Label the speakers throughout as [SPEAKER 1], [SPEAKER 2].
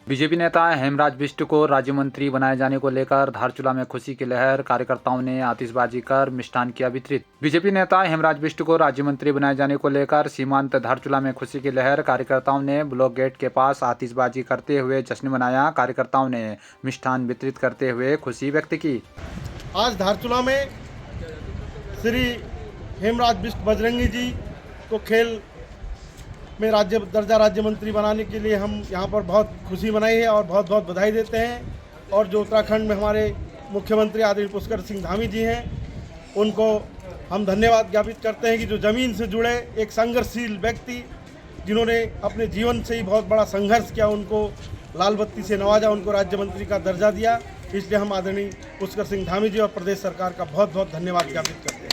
[SPEAKER 1] BJP नेता हेमराज बिष्ट को राज्य मंत्री बनाए जाने को लेकर धारचूला में खुशी की लहर, कार्यकर्ताओं ने आतिशबाजी कर मिष्ठान किया वितरित। बीजेपी नेता हेमराज बिष्ट को राज्य मंत्री बनाए जाने को लेकर सीमांत धारचूला में खुशी की लहर, कार्यकर्ताओं ने ब्लॉक गेट के पास आतिशबाजी करते हुए जश्न मनाया। कार्यकर्ताओं ने मिष्ठान वितरित करते हुए खुशी व्यक्त की।
[SPEAKER 2] आज धारचूला में श्री हेमराज बिष्ट बजरंगी जी को खेल में राज्य मंत्री बनाने के लिए हम यहाँ पर बहुत खुशी मनाई है और बहुत बहुत बधाई देते हैं। और जो उत्तराखंड में हमारे मुख्यमंत्री आदरणीय पुष्कर सिंह धामी जी हैं, उनको हम धन्यवाद ज्ञापित करते हैं कि जो ज़मीन से जुड़े एक संघर्षशील व्यक्ति, जिन्होंने अपने जीवन से ही बहुत बड़ा संघर्ष किया, उनको लाल बत्ती से नवाजा, उनको राज्य मंत्री का दर्जा दिया। इसलिए हम आदरणीय पुष्कर सिंह धामी जी और प्रदेश सरकार का बहुत बहुत धन्यवाद ज्ञापित करते हैं।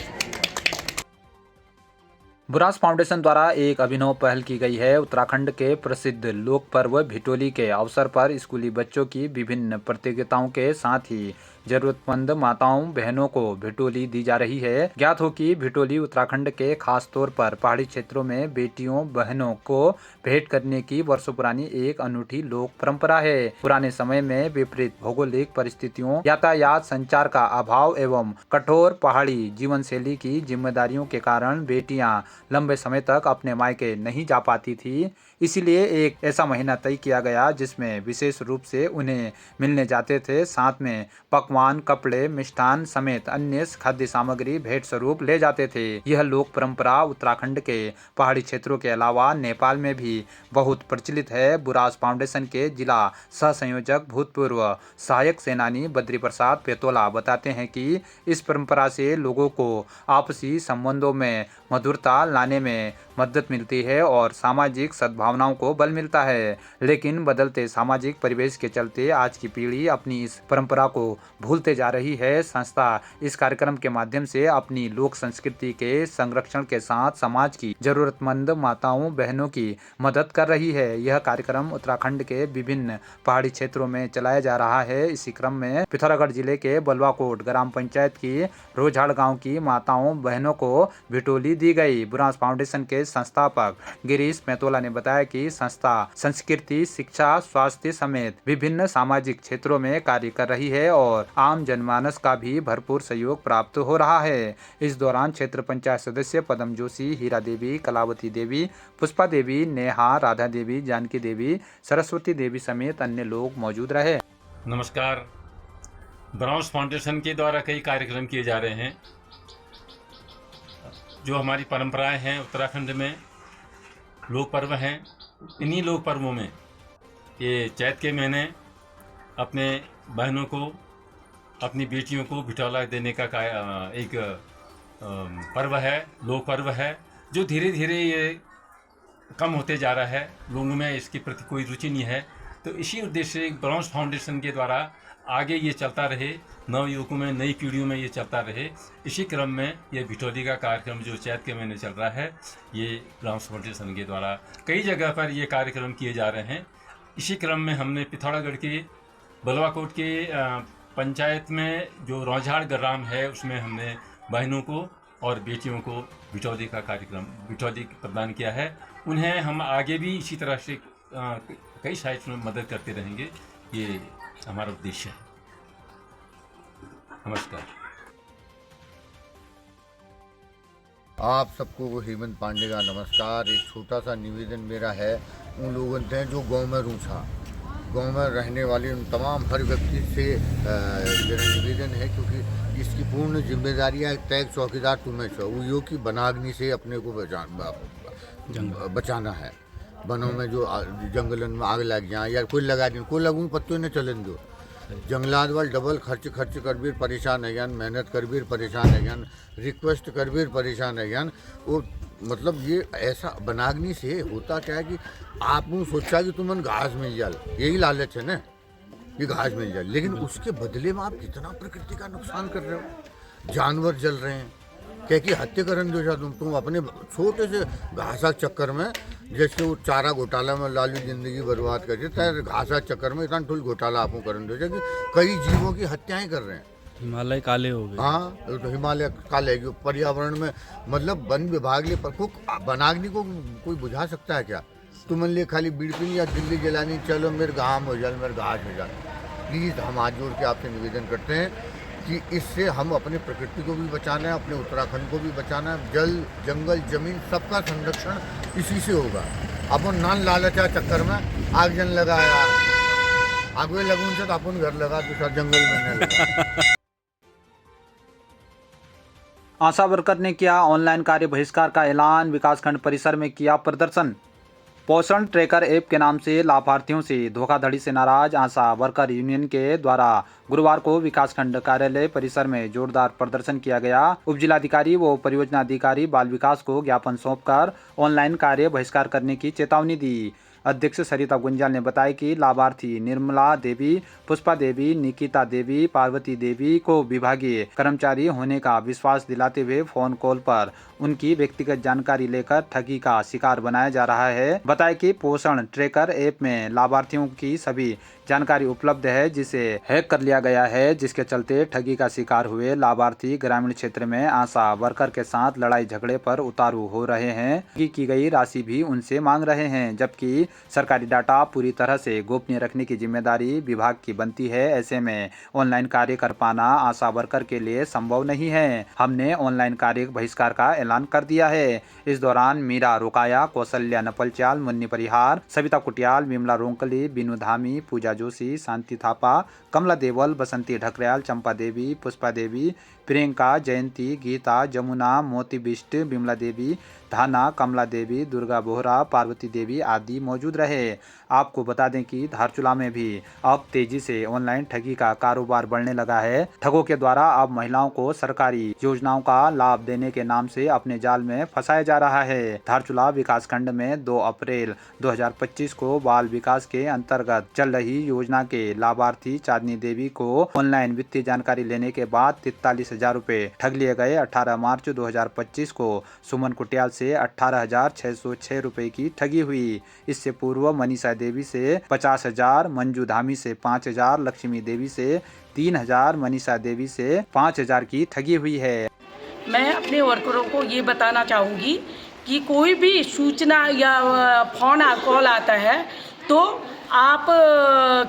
[SPEAKER 1] बुरांस फाउंडेशन द्वारा एक अभिनव पहल की गई है। उत्तराखंड के प्रसिद्ध लोक पर्व भिटोली के अवसर पर स्कूली बच्चों की विभिन्न प्रतियोगिताओं के साथ ही जरूरतमंद माताओं बहनों को भिटोली दी जा रही है। ज्ञात हो कि भिटोली उत्तराखंड के खास तौर पर पहाड़ी क्षेत्रों में बेटियों बहनों को भेंट करने की वर्षों पुरानी एक अनूठी लोक परंपरा है। पुराने समय में विपरीत भौगोलिक परिस्थितियों, यातायात, संचार का अभाव एवं कठोर पहाड़ी जीवन शैली की जिम्मेदारियों के कारण बेटियां लंबे समय तक अपने मायके नहीं जा पाती थी। इसीलिए एक ऐसा महीना तय किया गया जिसमें विशेष रूप से उन्हें मिलने जाते थे। साथ में पकवान, कपड़े, मिष्ठान समेत अन्य खाद्य सामग्री भेंट स्वरूप ले जाते थे। यह लोक परंपरा उत्तराखंड के पहाड़ी क्षेत्रों के अलावा नेपाल में भी बहुत प्रचलित है। बुरांस फाउंडेशन के जिला सह संयोजक भूतपूर्व सहायक सेनानी बद्री प्रसाद पेतोला बताते हैं कि इस परंपरा से लोगों को आपसी संबंधों में मधुरता लाने में मदद मिलती है और सामाजिक सद्भावनाओं को बल मिलता है। लेकिन बदलते सामाजिक परिवेश के चलते आज की पीढ़ी अपनी इस परंपरा को भूलते जा रही है। संस्था इस कार्यक्रम के माध्यम से अपनी लोक संस्कृति के संरक्षण के साथ समाज की जरूरतमंद माताओं बहनों की मदद कर रही है। यह कार्यक्रम उत्तराखंड के विभिन्न पहाड़ी क्षेत्रों में चलाया जा रहा है। इसी क्रम में पिथौरागढ़ जिले के बलवाकोट ग्राम पंचायत की रोझाड़ गाँव की माताओं बहनों को भिटोली दी गई। बुरांस फाउंडेशन के संस्थापक गिरीश पेतोला ने बताया कि संस्था संस्कृति, शिक्षा, स्वास्थ्य समेत विभिन्न सामाजिक क्षेत्रों में कार्य कर रही है और आम जनमानस का भी भरपूर सहयोग प्राप्त हो रहा है। इस दौरान क्षेत्र पंचायत सदस्य पदम जोशी, हीरा देवी, कलावती देवी, पुष्पा देवी, नेहा, राधा देवी, जानकी देवी, सरस्वती देवी समेत अन्य लोग मौजूद रहे।
[SPEAKER 3] नमस्कार। बुरांस फाउंडेशन के द्वारा कई कार्यक्रम किए जा रहे हैं। जो हमारी परंपराएं हैं उत्तराखंड में, लोक पर्व हैं, इन्हीं लोक पर्वों में ये चैत के महीने अपने बहनों को, अपनी बेटियों को भिटौला देने का एक पर्व है, लोक पर्व है, जो धीरे धीरे ये कम होते जा रहा है। लोगों में इसके प्रति कोई रुचि नहीं है। तो इसी उद्देश्य से बुरांस फाउंडेशन के द्वारा आगे ये चलता रहे, नव युवकों में, नई पीढ़ियों में ये चलता रहे। इसी क्रम में ये भिटोली का कार्यक्रम जो चैत के महीने चल रहा है, ये बुरांस फाउंडेशन के द्वारा कई जगह पर ये कार्यक्रम किए जा रहे हैं। इसी क्रम में हमने पिथौरागढ़ के बलवाकोट के पंचायत में जो रोझाड़ ग्राम है, उसमें हमने बहनों को और बेटियों को भिटोली का कार्यक्रम प्रदान किया है। उन्हें हम आगे भी इसी तरह से कई साइट्स में मदद करते रहेंगे। ये हमारा उद्देश्य है। नमस्कार।
[SPEAKER 4] आप सबको हेमंत पांडे का नमस्कार। एक छोटा सा निवेदन मेरा है उन लोगों से जो गांव में रूठा, गांव में रहने वाले उन तमाम हर व्यक्ति से मेरा निवेदन है, क्योंकि इसकी पूर्ण जिम्मेदारी है तय चौकीदार तुम्हें वो की बनाग्नि से अपने को बचाना है। वनों में जो जंगलन में आग लग जाए या कोई लगा नहीं, कोई लगूँ पत्तों ने चलन दो। जंगलात वाल डबल खर्च कर भी परेशान है, मेहनत कर भी परेशान है, रिक्वेस्ट कर भी परेशान है। वो मतलब ये ऐसा बनाग्नि से होता क्या है कि आपने सोचा कि तुमन घास मिल जाए, यही लालच है ना कि घास मिल जाए, लेकिन उसके बदले में आप कितना प्रकृति का नुकसान कर रहे हो। जानवर जल रहे हैं, क्या कि हत्या करन दो जा तुम अपने छोटे से घासा चक्कर में, जैसे वो चारा घोटाला में लालू जिंदगी बर्बाद कर दिया, घासा चक्कर में इतना ठुल घोटाला आपको करन दो कि कई जीवों की हत्याएं कर रहे हैं।
[SPEAKER 5] हिमालय काले हो गए।
[SPEAKER 4] हाँ, तो हिमालय काले हो, पर्यावरण में मतलब वन विभाग ले पर बनाग्नि को कोई बुझा सकता है क्या? तुमन लिए खाली बीड़ पीनी या दिल्ली जलानी, चलो मेरे गाँव हो जाए, मेरे घाट हो जाए। प्लीज़ हम हाथ जोड़ के आपसे निवेदन करते हैं कि इससे हम अपने प्रकृति को भी बचाना है, अपने उत्तराखंड को भी बचाना है। जल, जंगल, जमीन सबका संरक्षण इसी से होगा। अपन नान लालचा चक्कर में आग जन लगाया, आग में लगून से तो अपन घर लगा, दूसरा जंगल में नहीं लगा।
[SPEAKER 1] आशा वर्कर ने किया ऑनलाइन कार्य बहिष्कार का ऐलान, विकासखंड परिसर में किया प्रदर्शन। पोषण ट्रैकर ऐप के नाम से लाभार्थियों से धोखाधड़ी से नाराज आशा वर्कर यूनियन के द्वारा गुरुवार को विकासखंड कार्यालय परिसर में जोरदार प्रदर्शन किया गया। उप जिलाधिकारी व परियोजना अधिकारी बाल विकास को ज्ञापन सौंपकर ऑनलाइन कार्य बहिष्कार करने की चेतावनी दी। अध्यक्ष सरिता गुंजाल ने बताया कि लाभार्थी निर्मला देवी, पुष्पा देवी, निकिता देवी, पार्वती देवी को विभागीय कर्मचारी होने का विश्वास दिलाते हुए फोन कॉल पर उनकी व्यक्तिगत जानकारी लेकर ठगी का शिकार बनाया जा रहा है। बताया कि पोषण ट्रैकर ऐप में लाभार्थियों की सभी जानकारी उपलब्ध है, जिसे हैक कर लिया गया है, जिसके चलते ठगी का शिकार हुए लाभार्थी ग्रामीण क्षेत्र में आशा वर्कर के साथ लड़ाई झगड़े पर उतारू हो रहे हैं। ठगी की गई राशि भी उनसे मांग रहे हैं, जबकि सरकारी डाटा पूरी तरह से गोपनीय रखने की जिम्मेदारी विभाग की बनती है। ऐसे में ऑनलाइन कार्य कर पाना आशा वर्कर के लिए संभव नहीं है। हमने ऑनलाइन कार्य बहिष्कार का ऐलान कर दिया है। इस दौरान मीरा रोकाया, कौशल्या नपलचाल, मुन्नी परिहार, सविता कुटियाल, विमला रोंकली, बिनु धामी, पूजा जोशी, शांति थापा, कमला देवल, बसंती ढकरियाल, चंपा देवी, पुष्पा देवी, प्रियंका, जयंती, गीता, जमुना, मोती बिष्ट, बिमला देवी, धाना, कमला देवी, दुर्गा बोहरा, पार्वती देवी आदि मौजूद रहे। आपको बता दें कि धारचूला में भी अब तेजी से ऑनलाइन ठगी का कारोबार बढ़ने लगा है। ठगों के द्वारा अब महिलाओं को सरकारी योजनाओं का लाभ देने के नाम से अपने जाल में फंसाया जा रहा है। धारचूला विकासखंड में 2 अप्रैल 2025 को बाल विकास के अंतर्गत चल रही योजना के लाभार्थी चांदनी देवी को ऑनलाइन वित्तीय जानकारी लेने के बाद 43,000 रुपए ठग लिए गए। 18 मार्च 2025 को सुमन कुटियाल से 18,606 रुपए की ठगी हुई। इससे पूर्व मनीषा देवी से 50,000, मंजू धामी से 5,000, लक्ष्मी देवी से 3,000, मनीषा देवी से 5,000 की ठगी हुई है।
[SPEAKER 5] मैं अपने वर्करों को ये बताना चाहूँगी कि कोई भी सूचना या फोन कॉल आता है तो आप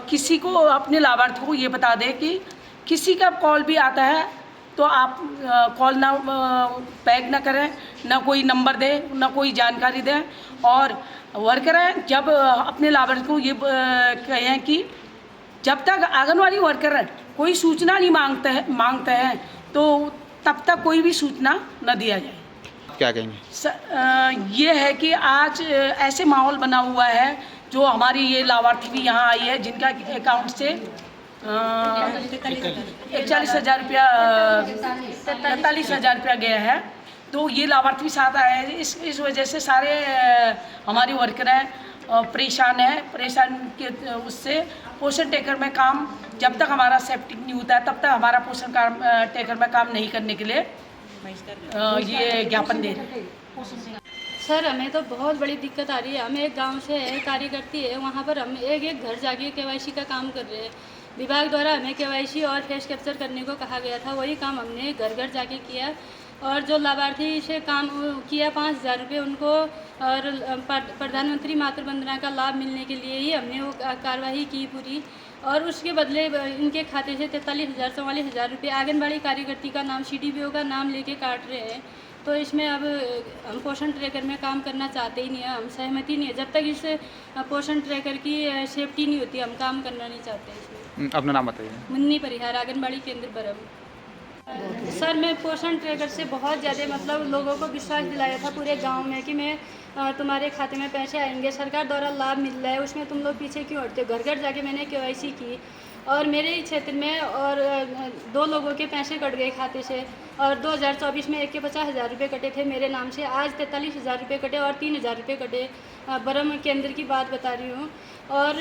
[SPEAKER 5] किसी को, अपने लाभार्थी को ये बता दें कि किसी का कॉल भी आता है तो आप कॉल ना पैक ना करें, ना कोई नंबर दें, ना कोई जानकारी दें। और वर्कर हैं, जब अपने लाभार्थी को ये कहें कि जब तक आंगनवाड़ी वर्कर कोई सूचना नहीं मांगते हैं तो तब तक कोई भी सूचना न दिया जाए।
[SPEAKER 1] क्या कहेंगे? ये है कि आज ऐसे माहौल बना हुआ है, जो हमारी ये लाभार्थी भी यहाँ आई है जिनका अकाउंट से 41,000 रुपया, 43,000 रुपया गया है। तो ये लाभार्थी साथ आए हैं। इस वजह से सारे हमारे वर्कर हैं परेशान के उससे पोषण टेकर में काम, जब तक हमारा सेफ्टी नहीं होता है तब तक हमारा पोषण टेकर में काम नहीं करने के लिए ये ज्ञापन दे रहे हैं।
[SPEAKER 6] सर, हमें तो बहुत बड़ी दिक्कत आ रही है। हम एक गांव से है, कार्यकर्ती है, वहाँ पर हम एक घर जाके केवाईसी का काम कर रहे हैं। विभाग द्वारा हमें केवाईसी और फेस कैप्चर करने को कहा गया था, वही काम हमने घर घर जाके किया। और जो लाभार्थी से काम किया 5,000 रुपये उनको, और प्रधानमंत्री मातृ वंदना का लाभ मिलने के लिए ही हमने वो कार्रवाई की पूरी। और उसके बदले इनके खाते से 43,000 44,000 रुपये आंगनबाड़ी कार्यकर्ती का नाम, CDPO का नाम लेके काट रहे हैं। तो इसमें अब हम पोषण ट्रैकर में काम करना चाहते ही नहीं है, हम सहमति नहीं है। जब तक इस पोषण ट्रैकर की सेफ्टी नहीं होती हम काम करना नहीं चाहते इसमें।
[SPEAKER 1] अपना नाम बताइए।
[SPEAKER 6] मुन्नी परिहार, आंगनबाड़ी केंद्र बरम। सर, मैं पोषण ट्रैकर से बहुत ज़्यादा मतलब लोगों को विश्वास दिलाया था पूरे गांव में कि मैं तुम्हारे खाते में पैसे आएंगे, सरकार द्वारा लाभ मिल रहा है, उसमें तुम लोग पीछे क्यों हटते हो। घर घर जाके मैंने KYC की और मेरे क्षेत्र में और 2 लोगों के पैसे कट गए खाते से। और 2024 में एक के 50,000 रुपये कटे थे मेरे नाम से, आज 43,000 रुपये कटे और 3,000 रुपये कटे। बरम केंद्र की बात बता रही हूँ। और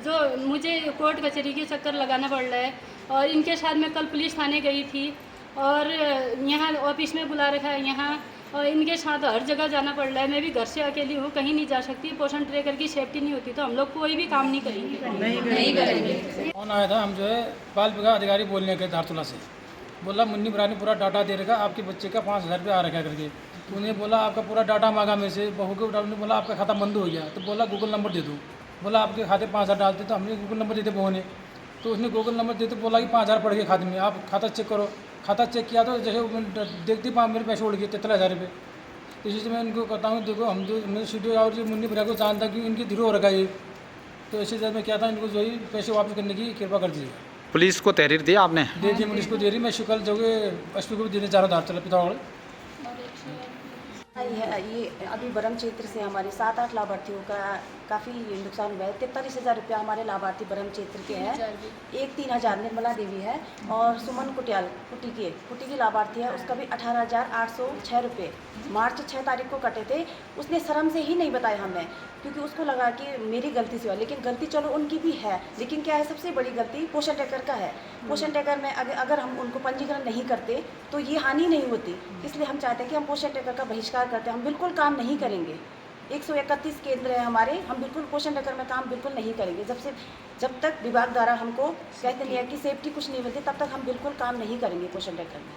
[SPEAKER 6] जो मुझे कोर्ट कचहरी के चक्कर लगाना पड़ रहा है। और इनके साथ मैं कल पुलिस थाने गई थी और यहाँ ऑफिस में बुला रखा है यहाँ, और इनके साथ हर जगह जाना पड़ रहा है। मैं भी घर से अकेली हूँ, कहीं नहीं जा सकती। पोषण ट्रैकर की सेफ्टी नहीं होती तो हम लोग कोई भी काम नहीं करेंगे।
[SPEAKER 7] फोन आया था, हम जो है बाल विकास अधिकारी बोलने के धारचूला से, बोला मुन्नी बुरानी पूरा डाटा दे रखा, आपके बच्चे का 5,000 रुपये आ रखा करके, तो उन्हें बोला आपका पूरा डाटा मांगा मेरे से, बहू के उन्होंने बोला आपका खाता बंद हो गया। तो बोला गूगल नंबर दे दो, बोला आपके खाते 5,000 डालते। तो हमने गूगल नंबर देते बहू ने, तो उसने गूगल नंबर देते बोला कि 5,000 पड़ गए खाते में, आप खाता चेक करो। खाता चेक किया तो जैसे देखते मेरे पैसे उड़ गए 43,000 रुपये। तो इसी से मैं इनको कहता हूँ, देखो हम जो मेरे सीडीओ और जो मुन्नी भैया को जानता कि इनकी धीरे हो रखा है, तो इसी तरह मैं क्या था इनको जो ही पैसे वापस करने की कृपा कर दीजिए।
[SPEAKER 1] पुलिस को तहरीर दी आपने?
[SPEAKER 7] दे दी, पुलिस को दे रही। मैं शुक्ल जो कि एसपी को भी देने जा रहा था चला पिथौरागढ़।
[SPEAKER 8] ये अभी बरम क्षेत्र से हमारे 7-8 लाभार्थियों का काफ़ी नुकसान हुआ है। 43,000 रुपया हमारे लाभार्थी बरम क्षेत्र के हैं। एक 3,000 निर्मला देवी है और सुमन कुटियाल कुटी की लाभार्थी है, उसका भी 18,806 रुपये मार्च 6 तारीख को कटे थे। उसने शर्म से ही नहीं बताया हमें, क्योंकि उसको लगा कि मेरी गलती से हुआ, लेकिन गलती चलो उनकी भी है, लेकिन क्या है सबसे बड़ी गलती पोषण टैकर का है। पोषण टैकर में अगर हम उनको पंजीकरण नहीं करते तो ये हानि नहीं होती। इसलिए हम चाहते हैं कि हम पोषण टैकर का बहिष्कार करते हैं, हम बिल्कुल काम नहीं करेंगे। 131 केंद्र है हमारे, हम बिल्कुल पोषण टैकर में काम बिल्कुल नहीं करेंगे। जब तक विभाग द्वारा हमको कहते नहीं है कि सेफ्टी कुछ नहीं मिलती, तब तक हम बिल्कुल काम नहीं करेंगे पोषण टैकर में।